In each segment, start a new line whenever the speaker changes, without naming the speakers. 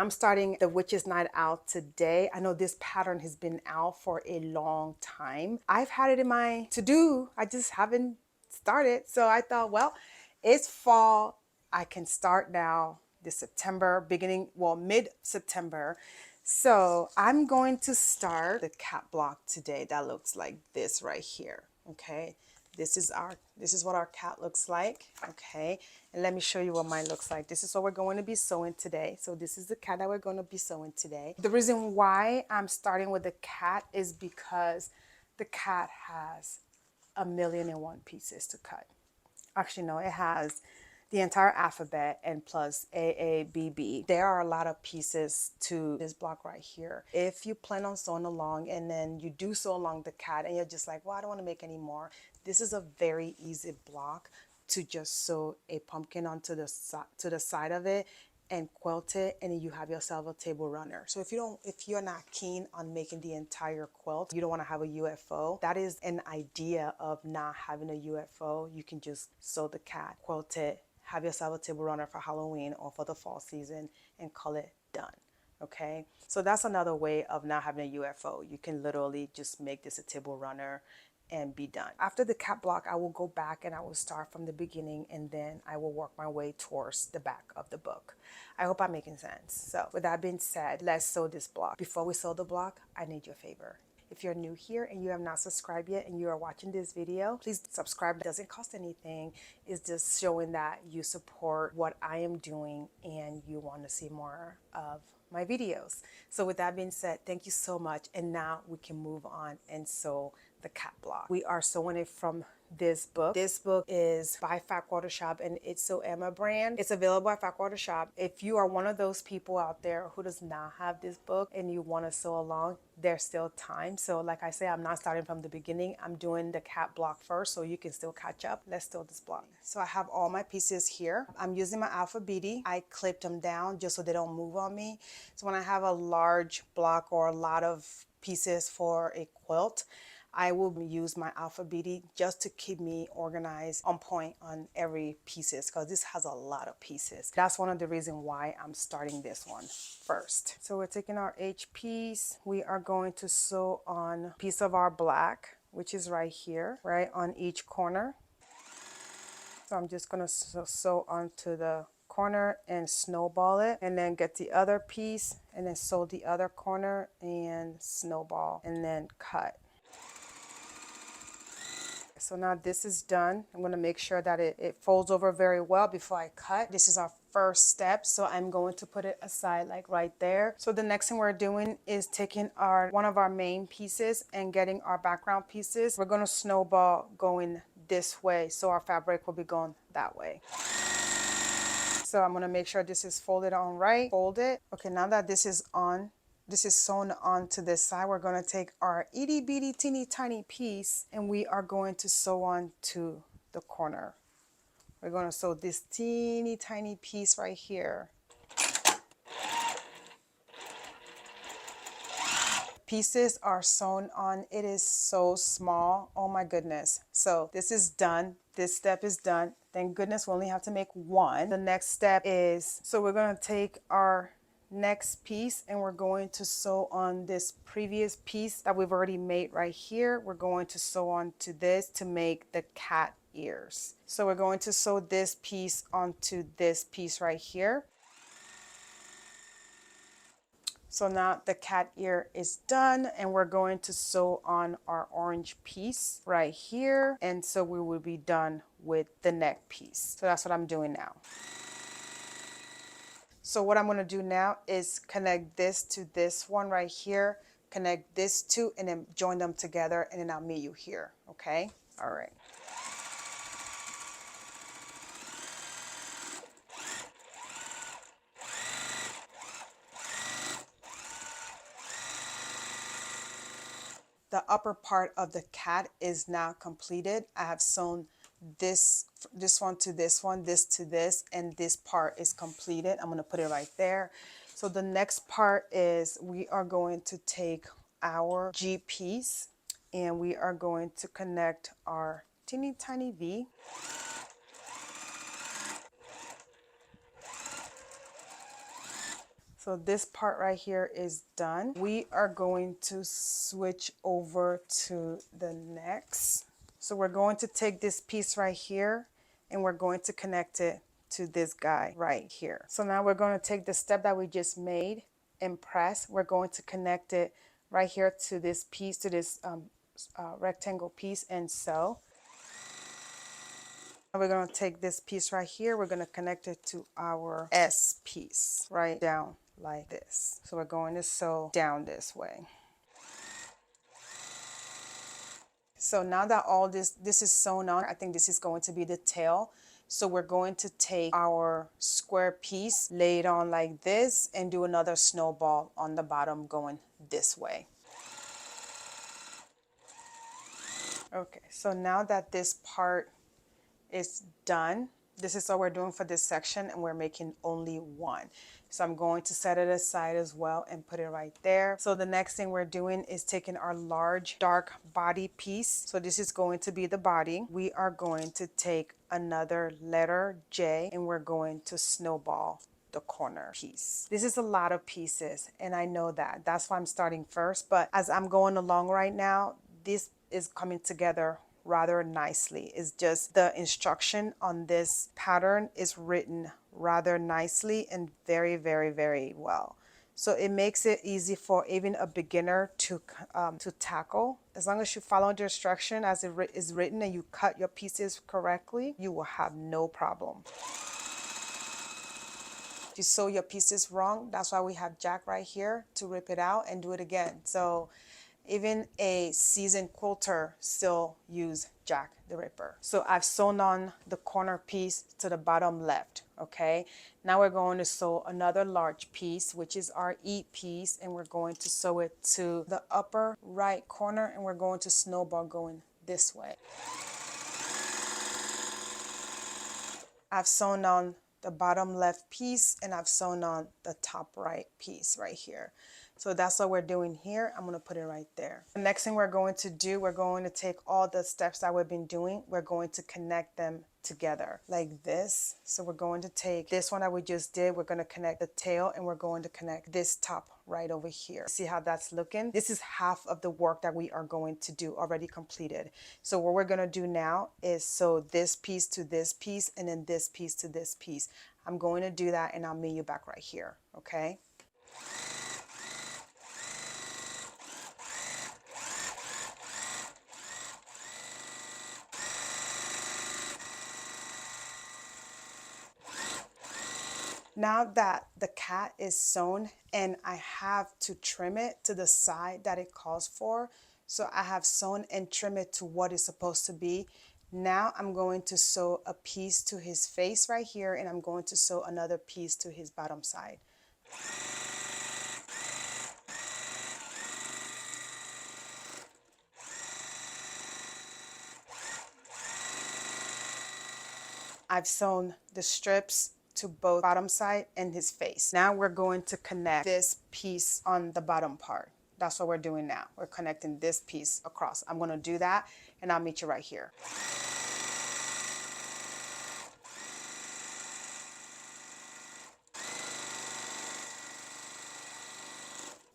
I'm starting the Witch's Night Out today. I know this pattern has been out for a long time. I've had it in my to-do. I just haven't started. So I thought, well, it's fall. I can start now this September, beginning, well, mid-September. So I'm going to start the cat block today. That looks like this right here. Okay. This is what our cat looks like. Okay. And let me show you what mine looks like. This is what we're going to be sewing today. So this is the cat that we're going to be sewing today. The reason why I'm starting with the cat is because the cat has 1,000,001 pieces to cut. Actually, no, it has the entire alphabet and plus AABB. There are a lot of pieces to this block right here. If you plan on sewing along and then you do sew along the cat and you're just like, well, I don't want to make any more. This is a very easy block to just sew a pumpkin onto the side of it and quilt it, and then you have yourself a table runner. So if you're not keen on making the entire quilt, you don't want to have a UFO, that is an idea of not having a UFO. You can just sew the cat, quilt it, have yourself a table runner for Halloween or for the fall season, and call it done. Okay, so that's another way of not having a UFO. You can literally just make this a table runner and be done. After the cat block, I will go back and I will start from the beginning, and then I will work my way towards the back of the book. I hope I'm making sense. So with that being said, let's sew this block. Before we sew the block, I need your favor. If you're new here and you have not subscribed yet and you are watching this video, please subscribe. It doesn't cost anything. It's just showing that you support what I am doing and you want to see more of my videos. So with that being said, thank you so much. And now we can move on and sew the cat block. We are sewing it from this book. This book is by Fat Quarter Shop and It's So Emma brand. It's available at Fat Quarter Shop. If you are one of those people out there who does not have this book and you want to sew along, there's still time. So like I say, I'm not starting from the beginning. I'm doing the cat block first so you can still catch up. Let's sew this block. So I have all my pieces here. I'm using my Alpha Beady. I clipped them down just so they don't move on me. So when I have a large block or a lot of pieces for a quilt, I will use my Alpha Beady just to keep me organized on point on every pieces, because this has a lot of pieces. That's one of the reasons why I'm starting this one first. So we're taking our H piece. We are going to sew on a piece of our black, which is right here, right on each corner. So I'm just going to sew onto the corner and snowball it, and then get the other piece and then sew the other corner and snowball and then cut. So now this is done. I'm going to make sure that it folds over very well before I cut. This is our first step, so I'm going to put it aside like right there. So the next thing we're doing is taking one of our main pieces and getting our background pieces. We're going to snowball going this way, so our fabric will be going that way. So I'm going to make sure this is folded on right. Fold it. Okay, now that this is on, this is sewn onto this side, we're going to take our itty bitty teeny tiny piece and we are going to sew on to the corner. We're going to sew this teeny tiny piece right here. Pieces are sewn on. It is so small. Oh my goodness. So this is done. This step is done. Thank goodness we only have to make one. The next step is, so we're going to take our next piece and we're going to sew on this previous piece that we've already made right here. We're going to sew on to this to make the cat ears. So we're going to sew this piece onto this piece right here. So now the cat ear is done and we're going to sew on our orange piece right here. And so we will be done with the neck piece. So that's what I'm doing now. So what I'm going to do now is connect this to this one right here, connect this two, and then join them together, and then I'll meet you here. Okay? All right. The upper part of the cat is now completed. I have sewn this one to this one, this to this, and this part is completed. I'm going to put it right there. So the next part is we are going to take our G piece and we are going to connect our teeny tiny V. So this part right here is done. We are going to switch over to the next. So we're going to take this piece right here and we're going to connect it to this guy right here. So now we're going to take the step that we just made and press. We're going to connect it right here to this piece, to this rectangle piece, and sew. We're going to take this piece right here. We're going to connect it to our S piece right down like this. So we're going to sew down this way. So now that all this is sewn on, I think this is going to be the tail. So we're going to take our square piece, lay it on like this, and do another snowball on the bottom going this way. Okay, so now that this part is done, this is all we're doing for this section, and we're making only one. So I'm going to set it aside as well and put it right there. So the next thing we're doing is taking our large dark body piece. So this is going to be the body. We are going to take another letter J and we're going to snowball the corner piece. This is a lot of pieces and I know that. That's why I'm starting first. But as I'm going along right now, this is coming together rather nicely. It's just the instruction on this pattern is written rather nicely and very, very, very well. So it makes it easy for even a beginner to tackle. As long as you follow the instruction as it is written and you cut your pieces correctly, you will have no problem. If you sew your pieces wrong, that's why we have Jack right here to rip it out and do it again. So even a seasoned quilter still use Jack the Ripper. So I've sewn on the corner piece to the bottom left, okay? Now we're going to sew another large piece, which is our E piece, and we're going to sew it to the upper right corner, and we're going to snowball going this way. I've sewn on the bottom left piece and I've sewn on the top right piece right here. So that's what we're doing here. I'm going to put it right there. The next thing we're going to do, we're going to take all the steps that we've been doing. We're going to connect them together like this. So we're going to take this one that we just did. We're going to connect the tail and we're going to connect this top right over here. See how that's looking? This is half of the work that we are going to do already completed. So what we're going to do now is sew this piece to this piece and then this piece to this piece. I'm going to do that and I'll meet you back right here. Okay. Now that the cat is sewn and I have to trim it to the side that it calls for, so I have sewn and trimmed it to what it's supposed to be. Now I'm going to sew a piece to his face right here and I'm going to sew another piece to his bottom side. I've sewn the strips to both bottom side and his face. Now we're going to connect this piece on the bottom part. That's what we're doing now. We're connecting this piece across. I'm going to do that and I'll meet you right here.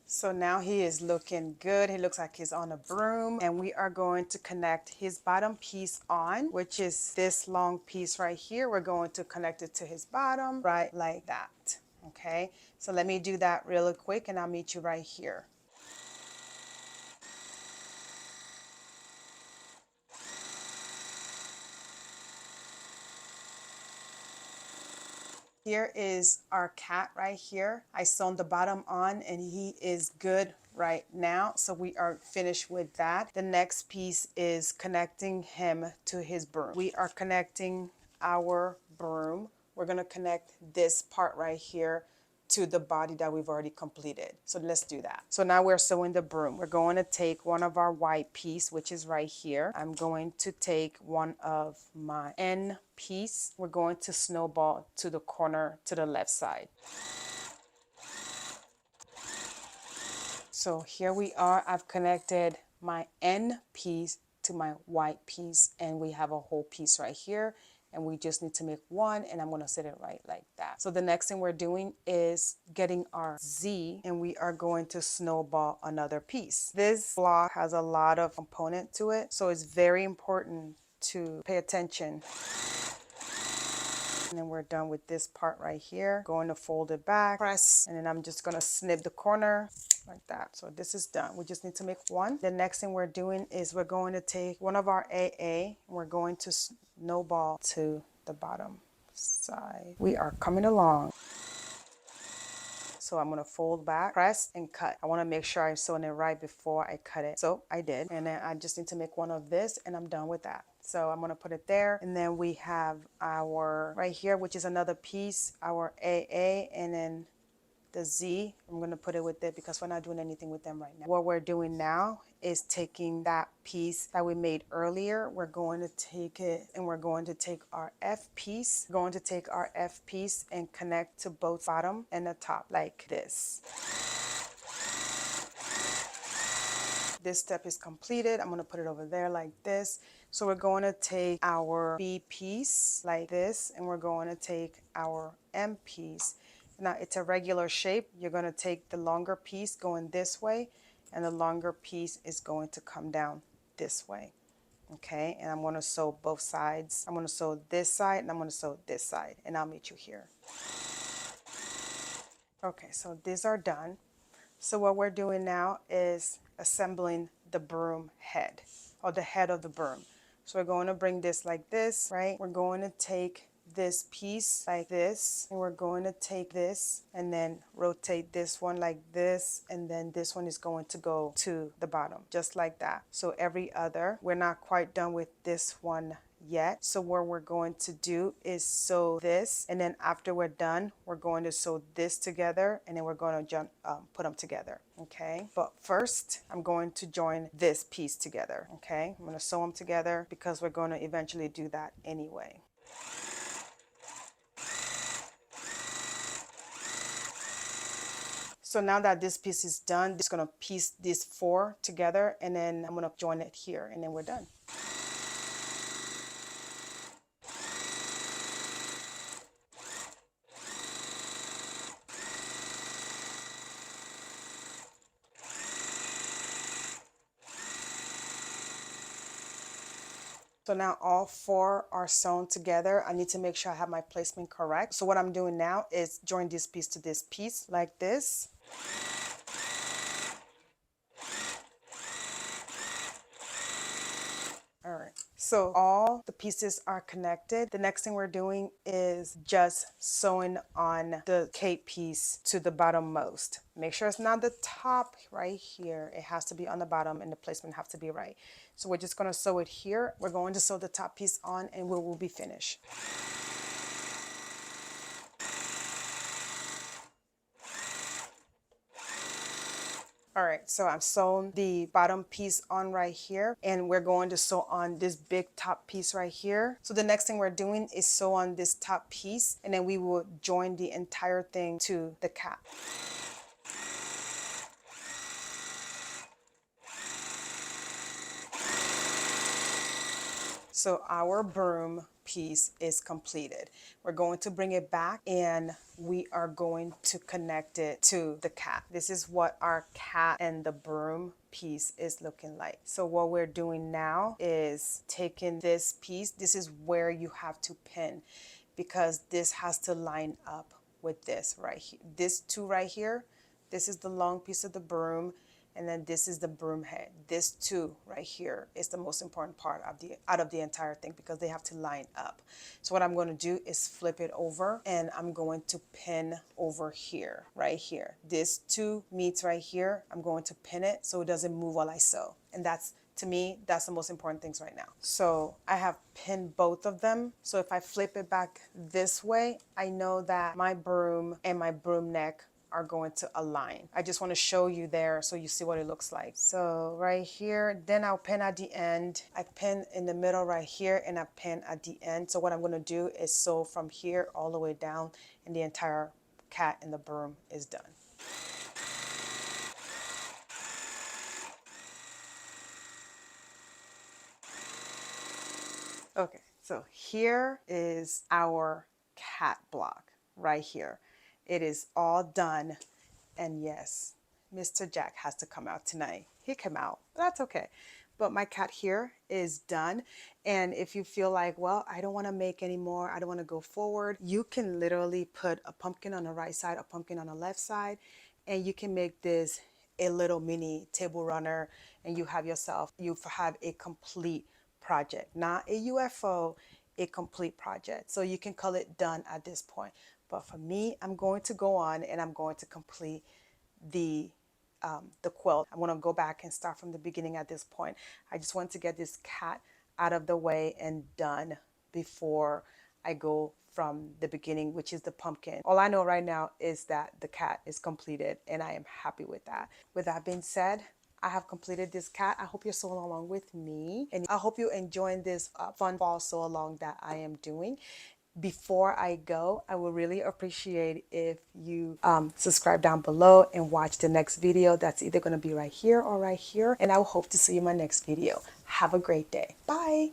So now he is looking good. He looks like he's on a broom and we are going to connect his bottom piece on, which is this long piece right here. We're going to connect it to his bottom right like that. Okay, so let me do that really quick and I'll meet you right here. Here is our cat right here. I sewn the bottom on and he is good right now. So we are finished with that. The next piece is connecting him to his broom. We are connecting our broom. We're going to connect this part right here to the body that we've already completed. So let's do that. So now we're sewing the broom. We're going to take one of our white piece, which is right here. I'm going to take one of my N piece. We're going to snowball to the corner to the left side. So here we are. I've connected my N piece to my white piece and we have a whole piece right here. and we just need to make one, and I'm going to set it right like that. So the next thing we're doing is getting our Z, and we are going to snowball another piece. This block has a lot of component to it, so it's very important to pay attention. And then we're done with this part right here. Going to fold it back, press, and then I'm just going to snip the corner like that. So this is done. We just need to make one. The next thing we're doing is we're going to take one of our AA, and we're going to snowball to the bottom side. We are coming along. So I'm going to fold back, press, and cut. I want to make sure I'm sewing it right before I cut it. So I did. And then I just need to make one of this, and I'm done with that. So I'm going to put it there. And then we have our right here, which is another piece, our AA, and then the Z. I'm going to put it with it because we're not doing anything with them right now. What we're doing now is taking that piece that we made earlier. We're going to take it and we're going to take our F piece. We're going to take our F piece and connect to both bottom and the top like this. This step is completed. I'm going to put it over there like this. So we're going to take our B piece like this, and we're going to take our M piece. Now it's a regular shape. You're going to take the longer piece going this way, and the longer piece is going to come down this way. Okay, and I'm going to sew both sides. I'm going to sew this side, and I'm going to sew this side, and I'll meet you here. Okay, so these are done. So what we're doing now is assembling the broom head, or the head of the broom. So we're going to bring this like this, right? We're going to take this piece like this, and we're going to take this and then rotate this one like this, and then this one is going to go to the bottom just like that. So every other, we're not quite done with this one yet. So what we're going to do is sew this, and then after we're done, we're going to sew this together, and then we're going to put them together. Okay, but first I'm going to join this piece together. Okay, I'm going to sew them together because we're going to eventually do that anyway. So now that this piece is done, just going to piece these four together, and then I'm going to join it here, and then we're done. So now all four are sewn together. I need to make sure I have my placement correct. So what I'm doing now is join this piece to this piece like this. All right, so all the pieces are connected. The next thing we're doing is just sewing on the cape piece to the bottommost. Make sure it's not the top right here. It has to be on the bottom, and the placement has to be right. So we're just going to sew it here. We're going to sew the top piece on, and we will be finished. All right, so I'm sewing the bottom piece on right here, and we're going to sew on this big top piece right here. So the next thing we're doing is sew on this top piece, and then we will join the entire thing to the cap. So our broom piece is completed. We're going to bring it back, and we are going to connect it to the cap. This is what our cap and the broom piece is looking like. So what we're doing now is taking this piece. This is where you have to pin, because this has to line up with this right here. This two right here, this is the long piece of the broom, and then this is the broom head. This two right here is the most important part of out of the entire thing, because they have to line up. So what I'm going to do is flip it over, and I'm going to pin over here, right here. This two meets right here. I'm going to pin it so it doesn't move while I sew. And that's, to me, that's the most important things right now. So I have pinned both of them. So if I flip it back this way, I know that my broom and my broom neck are going to align. I just want to show you there so you see what it looks like. So right here, then I'll pin at the end. I pin in the middle right here, and I pin at the end. So what I'm going to do is sew from here all the way down, and the entire cat and the broom is done. Okay, So here is our cat block right here. It is all done. And yes, Mr. Jack has to come out tonight. He came out, but that's okay. But my cat here is done. And if you feel like, well, I don't want to make any more, I don't want to go forward, you can literally put a pumpkin on the right side, a pumpkin on the left side, and you can make this a little mini table runner, and you have a complete project, not a UFO, a complete project. So you can call it done at this point. But for me, I'm going to go on and I'm going to complete the quilt. I want to go back and start from the beginning at this point. I just want to get this cat out of the way and done before I go from the beginning, which is the pumpkin. All I know right now is that the cat is completed and I am happy with that. With that being said, I have completed this cat. I hope you're sewing along with me, and I hope you're enjoying this fun fall sew along that I am doing. Before I go, I will really appreciate if you subscribe down below and watch the next video. That's either going to be right here or right here. And I will hope to see you in my next video. Have a great day. Bye.